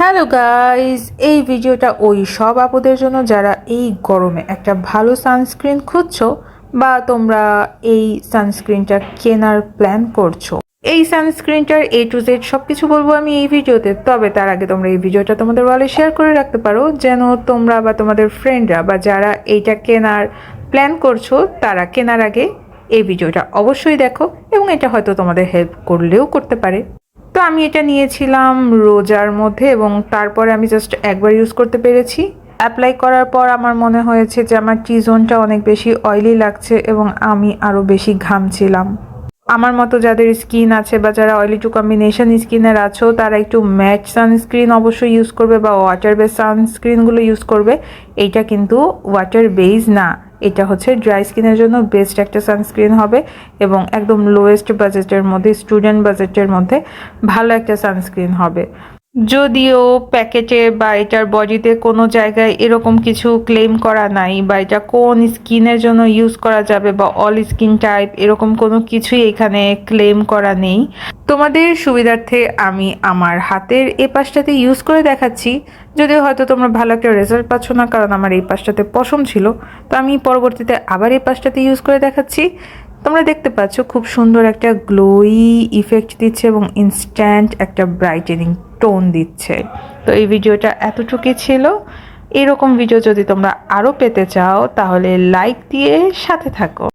Hello guys, এই ভিডিওটা ওই সব আপুদের জন্য যারা এই গরমে একটা ভালো সানস্ক্রিন খুঁজছো বা তোমরা এই সানস্ক্রিনটা কেনার প্ল্যান করছো। এই সানস্ক্রিনটার A to Z সব কিছু বলবো আমি এই ভিডিওতে। তবে তার আগে তোমরা এই ভিডিওটা তোমাদের ওয়ালে শেয়ার করে রাখতে পারো, যেন তোমরা বা তোমাদের ফ্রেন্ডরা বা যারা এইটা কেনার প্ল্যান করছো তারা কেনার আগে এই ভিডিওটা অবশ্যই দেখো, এবং এটা হয়তো তোমাদের হেল্প করলেও করতে পারে। তো আমি এটা নিয়েছিলাম রোজার মধ্যে এবং তারপরে আমি জাস্ট একবার ইউজ করতে পেরেছি। অ্যাপ্লাই করার পর আমার মনে হয়েছে যে আমার টি জোনটা অনেক বেশি অয়েলি লাগছে এবং আমি আরও বেশি ঘামছিলাম। আমার মতো যাদের স্কিন আছে বা যারা অয়েলি টু কম্বিনেশন স্কিনের আছো তারা একটু ম্যাট সানস্ক্রিন অবশ্যই ইউজ করবে বা ওয়াটার বেস সানস্ক্রিনগুলো ইউজ করবে। এইটা কিন্তু ওয়াটার বেস না, এটা হচ্ছে ড্রাই স্কিনের জন্য বেস্ট একটা সানস্ক্রিন হবে এবং একদম লোয়েস্ট বাজেটের মধ্যে, স্টুডেন্ট বাজেটের মধ্যে ভালো একটা সানস্ক্রিন হবে। যদিও প্যাকেটে বা এটার বডিতে কোনো জায়গায় এরকম কিছু ক্লেম করা নাই বা এটা কোন স্কিনের জন্য ইউজ করা যাবে বা অল স্কিন টাইপ এরকম কোনো কিছুই এখানে ক্লেম করা নেই। তোমাদের সুবিধার্থে আমি আমার হাতের এই পাশটাতে ইউজ করে দেখাচ্ছি, যদিও হয়তো তোমরা ভালো একটা রেজাল্ট পাচ্ছ না, কারণ আমার এই পাশটাতে পশম ছিল। তো আমি পরবর্তীতে আবার এই পাশটাতে ইউজ করে দেখাচ্ছি। তোমরা দেখতে পাচ্ছ খুব সুন্দর একটা গ্লোই ইফেক্ট দিচ্ছে এবং ইনস্ট্যান্ট একটা ব্রাইটেনিং টোন দিচ্ছে। তো এই ভিডিওটা এতটুকুই ছিল। এরকম ভিডিও যদি তোমরা আরও পেতে চাও তাহলে লাইক দিয়ে সাথে থাকো।